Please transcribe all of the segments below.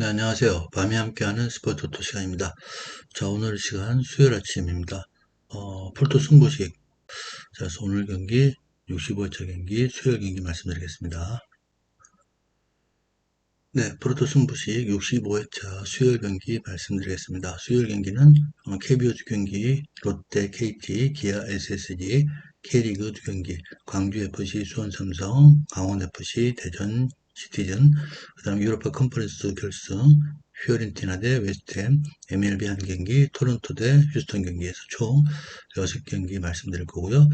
네, 안녕하세요. 밤이 함께하는 스포츠 토토 시간입니다. 자, 오늘 시간 수요일 아침입니다. 풀토 승부식. 자, 그래서 오늘 경기 65회차 경기 수요일 경기 말씀드리겠습니다. 네, 프로토 승부식 65회차 수요일 경기 말씀드리겠습니다. 수요일 경기는 KBO 두 경기, 롯데, KT, 기아, SSG, K리그 두 경기, 광주FC, 수원삼성, 강원FC, 대전, 시티즌, 그 다음 유로파 컨퍼런스 결승, 피오렌티나 대 웨스트햄, MLB 한 경기, 토론토 대 휴스턴 경기에서 총 6경기 말씀드릴 거고요.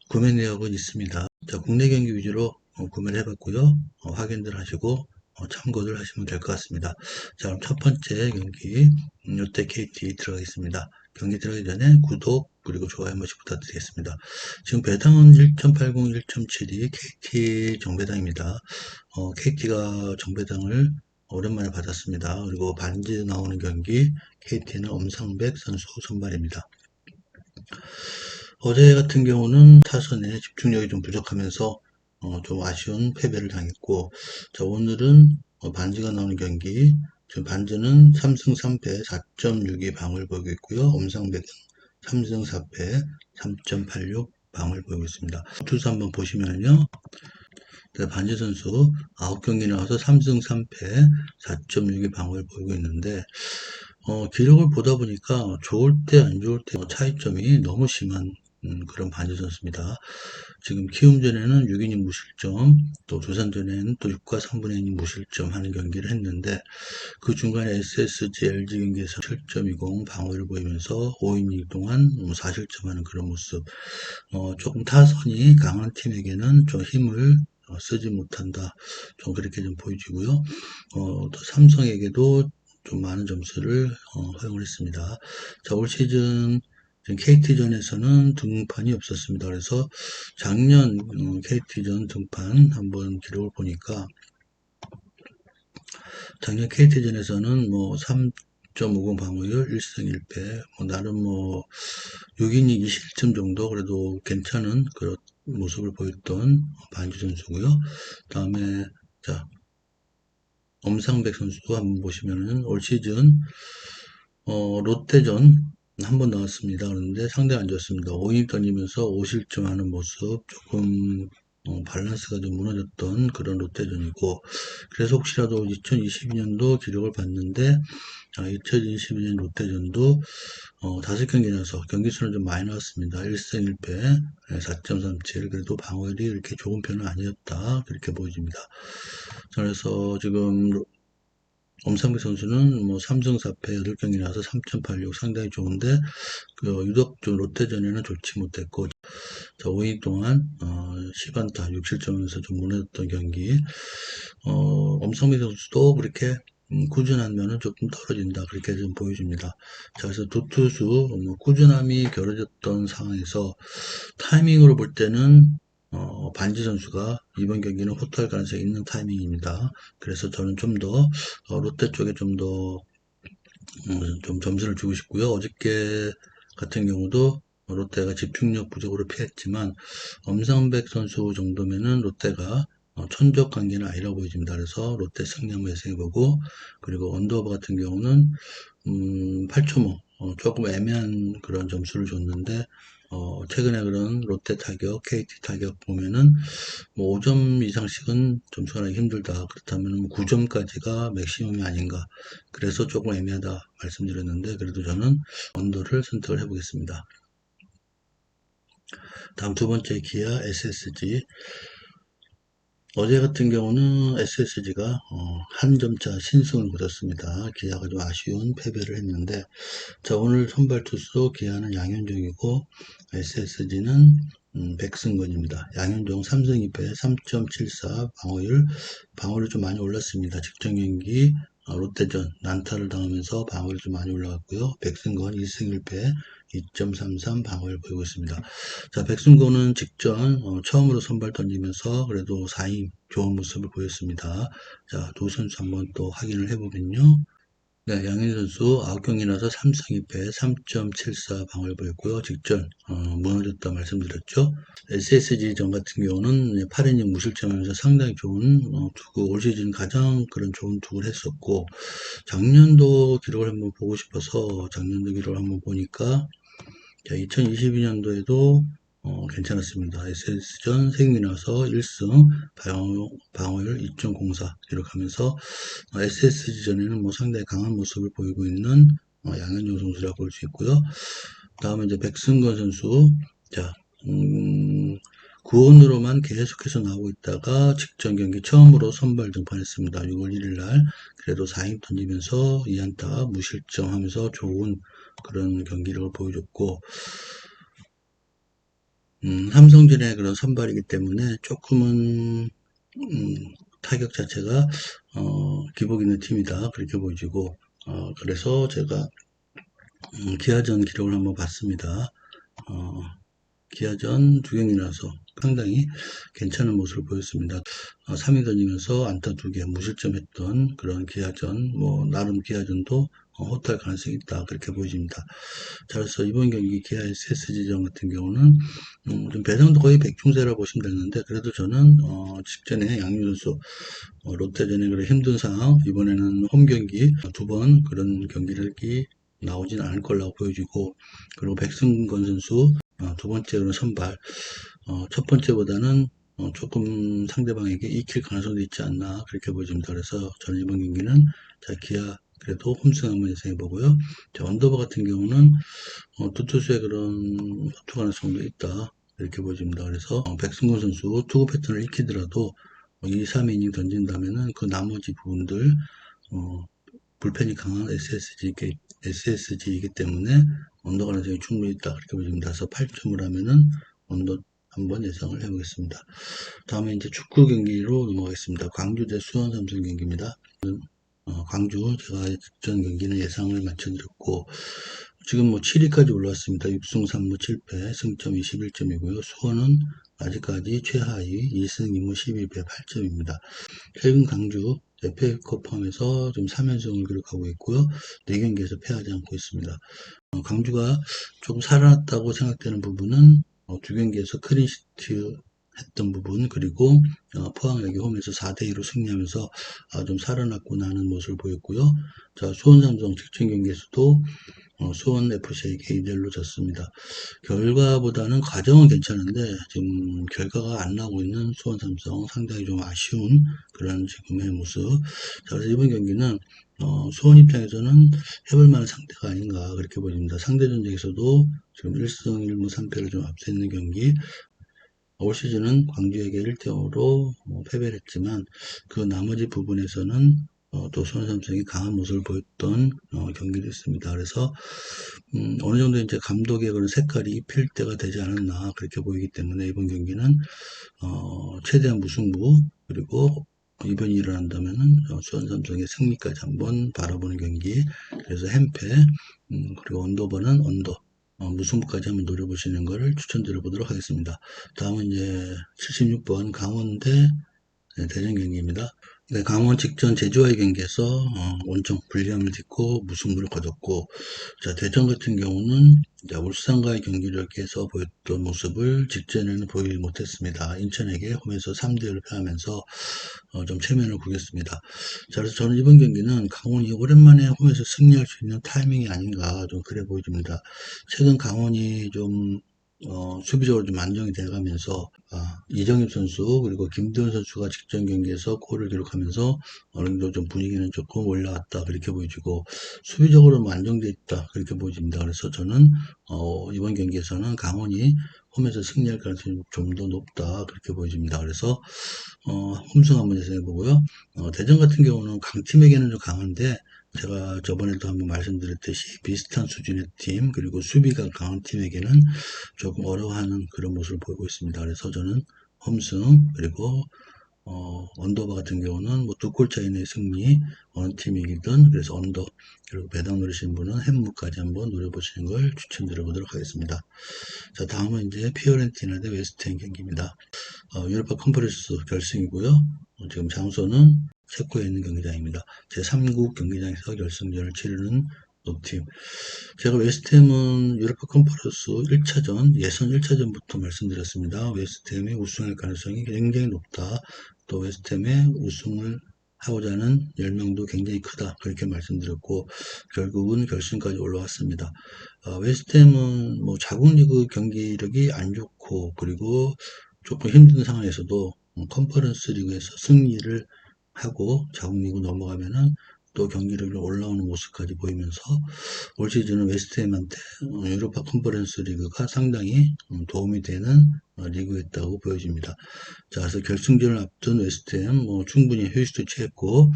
구매 내역은 있습니다. 자, 국내 경기 위주로 구매를 해봤고요. 확인들 하시고 참고들 하시면 될 것 같습니다. 자, 그럼 첫 번째 경기 롯데 KT 들어가겠습니다. 경기 들어가기 전에 구독 그리고 좋아요 한 번씩 부탁드리겠습니다. 지금 배당은 1.80, 1.72 KT 정배당입니다. KT가 정배당을 오랜만에 받았습니다. 그리고 반지 나오는 경기 KT는 엄상백 선수 선발입니다. 어제 같은 경우는 타선에 집중력이 좀 부족하면서 좀 아쉬운 패배를 당했고, 자, 오늘은 반지가 나오는 경기, 지금 반지는 3승 3패 4.62 방을 보이고 있고요. 엄상백은 3승 4패 3.86 방을 보이고 있습니다. 투수 한번 보시면요. 네, 반지 선수 9경기 나와서 3승 3패 4.62 방을 보이고 있는데, 기록을 보다 보니까 좋을 때 안 좋을 때 차이점이 너무 심한 그런 반지 선수입니다. 지금 키움전에는 6이닝 무실점, 또 두산전에는 또 6과 3분의 2이닝 무실점 하는 경기를 했는데 그 중간에 SSG, LG 경기에서 7.20 방어를 보이면서 5이닝 동안 4실점하는 그런 모습. 조금 타선이 강한 팀에게는 좀 힘을 쓰지 못한다. 좀 그렇게 좀 보여지고요. 또 삼성에게도 좀 많은 점수를 허용을 했습니다. 자, 올 시즌 KT전에서는 등판이 없었습니다. 그래서 작년 KT전 등판 한번 기록을 보니까 작년 KT전에서는 뭐 3.50 방어율 1승 1패 나름 6이닝 2실점 정도 그래도 괜찮은 그런 모습을 보였던 반지 선수고요. 다음에 자 엄상백 선수 한번 보시면은 올 시즌 롯데전 한 번 나왔습니다. 그런데 상당히 안 좋았습니다. 5이닝 던지면서 5실점하는 모습 조금 밸런스가 좀 무너졌던 그런 롯데전이고 그래서 혹시라도 2022년도 기록을 봤는데 2022년 롯데전도 5경기 나서 경기수는 좀 많이 나왔습니다. 1승 1패 4.37 그래도 방어율이 이렇게 좋은 편은 아니었다 그렇게 보여집니다. 그래서 지금 엄상백 선수는 뭐 3승 4패 8경기 나와서 3.86 상당히 좋은데 유독 좀 롯데전에는 좋지 못했고 자, 5이닝 동안 10안타 6실점에서 좀 무너졌던 경기 엄상백 선수도 그렇게 꾸준한 면은 조금 떨어진다 그렇게 좀 보여집니다. 자, 그래서 두 투수 꾸준함이 겨뤄졌던 상황에서 타이밍으로 볼 때는 반지 선수가 이번 경기는 호투할 가능성이 있는 타이밍입니다. 그래서 저는 좀 더 롯데 쪽에 좀 더 좀 점수를 주고 싶고요. 어저께 같은 경우도 롯데가 집중력 부족으로 피했지만 엄상백 선수 정도면은 롯데가 천적 관계는 아니라고 보여집니다. 그래서 롯데 승리 한번 예상해보고 그리고 언더오버 같은 경우는 8.5 조금 애매한 그런 점수를 줬는데 최근에 그런 롯데 타격, KT 타격 보면은 뭐 5점 이상씩은 점수가 나기 힘들다. 그렇다면 9점까지가 맥시멈이 아닌가. 그래서 조금 애매하다 말씀드렸는데 그래도 저는 언더를 선택을 해보겠습니다. 다음 두 번째 기아 SSG. 어제 같은 경우는 SSG가 한 점차 신승을 거뒀습니다. 기아가 좀 아쉬운 패배를 했는데 자 오늘 선발 투수 기아는 양현종이고 SSG는 백승건입니다. 양현종 3승 2패 3.74 방어율 좀 많이 올랐습니다. 직전 경기 롯데전 난타를 당하면서 방어율 좀 많이 올라갔고요. 백승건 1승 1패 2.33 방어율 보이고 있습니다. 자, 백승건은 직전 처음으로 선발 던지면서 그래도 4인 좋은 모습을 보였습니다. 자, 두 선수 한번 또 확인을 해보면요. 네, 양현 선수 9경기 나서 3승 2패 3.74 방어를 보였고요. 직전 무너졌다 말씀드렸죠. SSG전 같은 경우는 8이닝 무실점하면서 상당히 좋은 투구, 올 시즌 가장 그런 좋은 투구를 했었고, 작년도 기록을 한번 보고 싶어서 작년도 기록을 한번 보니까 2022년도에도 괜찮았습니다. SS전 3경기 나서 1승 방어율 2.04 기록하면서 SSG전에는 뭐 상당히 강한 모습을 보이고 있는 양현종 선수라고 볼 수 있고요. 다음에 이제 백승건 선수. 자, 구원으로만 계속해서 나오고 있다가 직전 경기 처음으로 선발 등판했습니다. 6월 1일 날. 그래도 4이닝 던지면서 2안타 무실점 하면서 좋은 그런 경기력을 보여줬고, 삼성전의 그런 선발이기 때문에 조금은, 타격 자체가, 기복 있는 팀이다. 그렇게 보여지고, 그래서 제가, 기아전 기록을 한번 봤습니다. 기아전 2경기나서 상당히 괜찮은 모습을 보였습니다. 3위 던지면서 안타 2개 무실점했던 그런 기아전, 뭐 나름 기아전도 호투할 가능성이 있다 그렇게 보여집니다. 자, 그래서 이번 경기 기아 SSG전 같은 경우는 좀 배당도 거의 백중세라 보시면 되는데, 그래도 저는 직전에 양윤 선수 롯데전에 그런 힘든 상황, 이번에는 홈 경기 2번 그런 경기력이 나오진 않을 거라고 보여지고, 그리고 백승건 선수 두 번째로는 선발, 첫 번째보다는 조금 상대방에게 익힐 가능성도 있지 않나 그렇게 보여집니다. 그래서 저는 이번 경기는 자 기아 그래도 홈승 한번 예상해 보고요. 자, 언더버 같은 경우는 두 투수의 그런 투 가능성도 있다 이렇게 보여집니다. 그래서 백승건 선수 투구 패턴을 익히더라도 2, 3이닝 던진다면은 그 나머지 부분들 불펜이 강한 SSG이기 때문에 언더 가능성이 충분히 있다 그렇게 보여집니다. 그래서 8점을 하면은 언더 한번 예상을 해보겠습니다. 다음에 이제 축구 경기로 넘어가겠습니다. 광주 대 수원 삼성 경기입니다. 광주 제가 전 경기는 예상을 맞춰드렸고 지금 뭐 7위까지 올라왔습니다. 6승 3무 7패 승점 21점이고요. 수원은 아직까지 최하위 2승 2무 12패 8점입니다. 최근 광주 FA컵 포함해서 좀 3연승을 기록하고 있고요. 4경기에서 패하지 않고 있습니다. 광주가 좀 살아났다고 생각되는 부분은 2경기에서 클린시트 했던 부분, 그리고 포항에게 홈에서 4대2로 승리하면서 좀 살아났구나 하는 모습을 보였고요. 자, 수원 삼성 직전 경기에서도 수원 FC에게 2대1로 졌습니다. 결과보다는 과정은 괜찮은데 지금 결과가 안 나오고 있는 수원 삼성 상당히 좀 아쉬운 그런 지금의 모습. 자, 그래서 이번 경기는 수원 입장에서는 해볼 만한 상대가 아닌가 그렇게 보입니다. 상대 전적에서도 지금 1승 1무 3패를 좀 앞서 있는 경기. 올 시즌은 광주에게 1대5로 패배를 했지만 그 나머지 부분에서는 또 수원 삼성이 강한 모습을 보였던 경기도 있습니다. 그래서 어느 정도 이제 감독의 그런 색깔이 입힐 때가 되지 않았나 그렇게 보이기 때문에 이번 경기는 최대한 무승부, 그리고 이변이 일어난다면은 수원 삼성의 승리까지 한번 바라보는 경기. 그래서 햄패 그리고 언더버는 언더 무승부까지 한번 노려보시는 것을 추천드려 보도록 하겠습니다. 다음은 이제 76번 강원 대 대전 경기입니다. 네, 강원 직전 제주와의 경기에서 원정 불리함을 딛고 무승부를 거뒀고, 자, 대전 같은 경우는 이제 울산과의 경기력에서 보였던 모습을 직전에는 보이지 못했습니다. 인천에게 홈에서 3대1로 패하면서 좀 체면을 구겼습니다. 자, 그래서 저는 이번 경기는 강원이 오랜만에 홈에서 승리할 수 있는 타이밍이 아닌가 좀 그래 보여집니다. 최근 강원이 좀 수비적으로 좀 안정이 돼가면서 이정엽 선수 그리고 김도현 선수가 직전 경기에서 골을 기록하면서 어느 정도 좀 분위기는 조금 올라왔다 그렇게 보여지고 수비적으로 안정돼 있다 그렇게 보여집니다. 그래서 저는 이번 경기에서는 강원이 홈에서 승리할 가능성이 좀 더 높다 그렇게 보여집니다. 그래서 홈승 한번 예상해 보고요. 대전 같은 경우는 강팀에게는 좀 강한데 제가 저번에도 한번 말씀드렸듯이 비슷한 수준의 팀, 그리고 수비가 강한 팀에게는 조금 어려워하는 그런 모습을 보이고 있습니다. 그래서 저는 홈승, 그리고 언더바 같은 경우는 뭐 2골 차이 내 승리, 어느 팀이든, 그래서 언더, 그리고 배당 노리시는 분은 햄무까지 한번 노려보시는 걸 추천드려 보도록 하겠습니다. 자, 다음은 이제 피오렌티나 대 웨스트햄 경기입니다. 유로파 컨퍼런스 결승이고요. 지금 장소는 체코에 있는 경기장입니다. 제3국 경기장에서 결승전을 치르는 노팀. 제가 웨스트햄은 유로파 컨퍼런스 1차전, 예선 1차전부터 말씀드렸습니다. 웨스트햄이 우승할 가능성이 굉장히 높다. 또 웨스트햄의 우승을 하고자 하는 열망도 굉장히 크다. 그렇게 말씀드렸고, 결국은 결승까지 올라왔습니다. 웨스트햄은 뭐 자국 리그 경기력이 안 좋고, 그리고 조금 힘든 상황에서도 컨퍼런스 리그에서 승리를 하고 자국 리그 넘어가면은 또 경기력이 올라오는 모습까지 보이면서 올 시즌은 웨스트햄한테 유로파 컨퍼런스 리그가 상당히 도움이 되는 리그였다고 보여집니다. 자, 그래서 결승전을 앞둔 웨스트햄 뭐 충분히 휴식도 취했고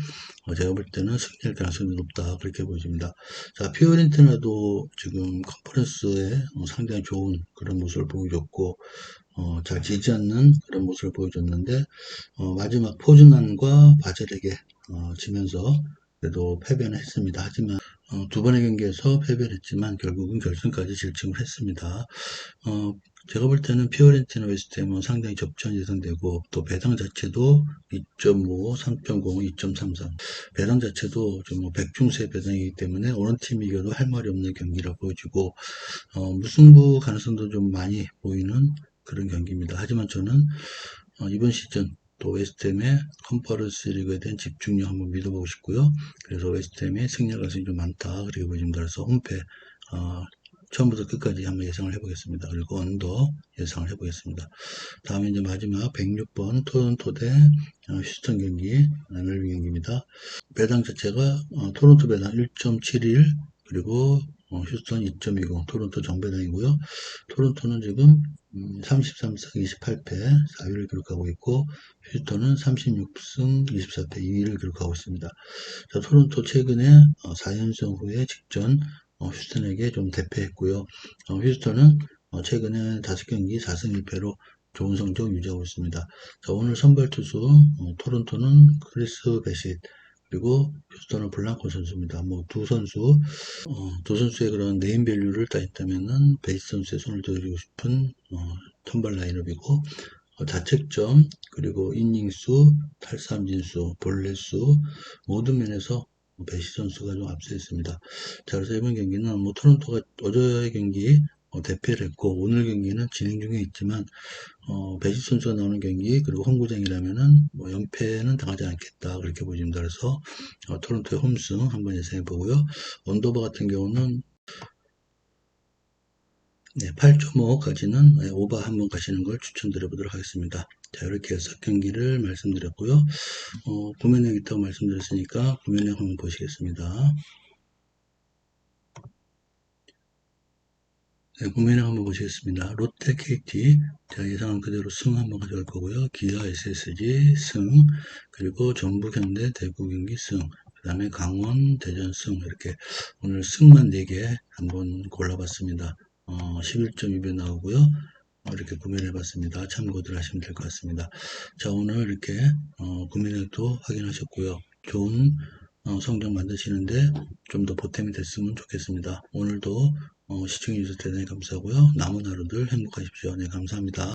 제가 볼 때는 승리할 가능성이 높다 그렇게 보여집니다. 자, 피오렌티나도 지금 컨퍼런스에 상당히 좋은 그런 모습을 보여줬고 잘 지지 않는 그런 모습을 보여줬는데 마지막 포즈난과 바젤에게 지면서 그래도 패배는 했습니다. 하지만 두 번의 경기에서 패배를 했지만 결국은 결승까지 진출을 했습니다. 제가 볼 때는 피오렌티나 웨스트햄은 상당히 접전이 예상되고 또 배당 자체도 2.5, 3.0, 2.33 배당 자체도 좀 100중수의 배당이기 때문에 어느 팀이 이겨도 할 말이 없는 경기라 보여지고 무승부 가능성도 좀 많이 보이는 그런 경기입니다. 하지만 저는 이번 시즌 또 웨스트햄의 컨퍼런스 리그에 대한 집중력 한번 믿어보고 싶고요. 그래서 웨스트햄의 승리할 가능성이 좀 많다. 그리고 보여집니다. 그래서 홈패 처음부터 끝까지 한번 예상을 해보겠습니다. 그리고 언더 예상을 해보겠습니다. 다음에 이제 마지막 106번 토론토 대 휴스턴 경기, 멜빈 경기입니다. 배당 자체가 토론토 배당 1.71 그리고 휴스턴 2.20 토론토 정배당이고요. 토론토는 지금 33승 28패 4위를 기록하고 있고 휴스턴은 36승 24패 2위를 기록하고 있습니다. 자, 토론토 최근에 4연승 후에 직전 휴스턴에게 좀 대패했고요. 휴스턴은 최근에 5경기 4승 1패로 좋은 성적 유지하고 있습니다. 자, 오늘 선발 투수 토론토는 크리스 베싯 그리고 휴스턴은 블랑코 선수입니다. 뭐 두 선수의 그런 네임밸류를 따졌다면은 베이스 선수의 손을 들어주고 싶은 선발 라인업이고 자책점 그리고 이닝수, 탈삼진수, 볼넷수 모든 면에서 베이스 선수가 좀 앞서 있습니다. 자, 그래서 이번 경기는 뭐 토론토가 어제의 경기 대패를 했고 오늘 경기는 진행 중에 있지만 베이스 선수가 나오는 경기 그리고 홈구장이라면은 뭐 연패는 당하지 않겠다 그렇게 보입니다. 그래서 토론토의 홈승 한번 예상해 보고요. 언더버 같은 경우는 네, 8.5까지는 오버 한번 가시는 걸 추천드려 보도록 하겠습니다. 자, 이렇게 해서 경기를 말씀드렸고요. 구매력 있다고 말씀드렸으니까 구매력 한번 보시겠습니다. 네, 구매력 한번 보시겠습니다. 롯데 KT, 자, 예상한 그대로 승 한번 가져갈 거고요. 기아 SSG 승, 그리고 전북 현대 대구 경기 승, 그 다음에 강원 대전 승, 이렇게 오늘 승만 4개 한번 골라봤습니다. 11.2배 나오고요. 이렇게 구매를 해봤습니다. 참고들 하시면 될 것 같습니다. 자, 오늘 이렇게 구매력도 확인하셨고요. 좋은 성적 만드시는데 좀 더 보탬이 됐으면 좋겠습니다. 오늘도 시청해주셔서 대단히 감사하고요. 남은 하루들 행복하십시오. 네, 감사합니다.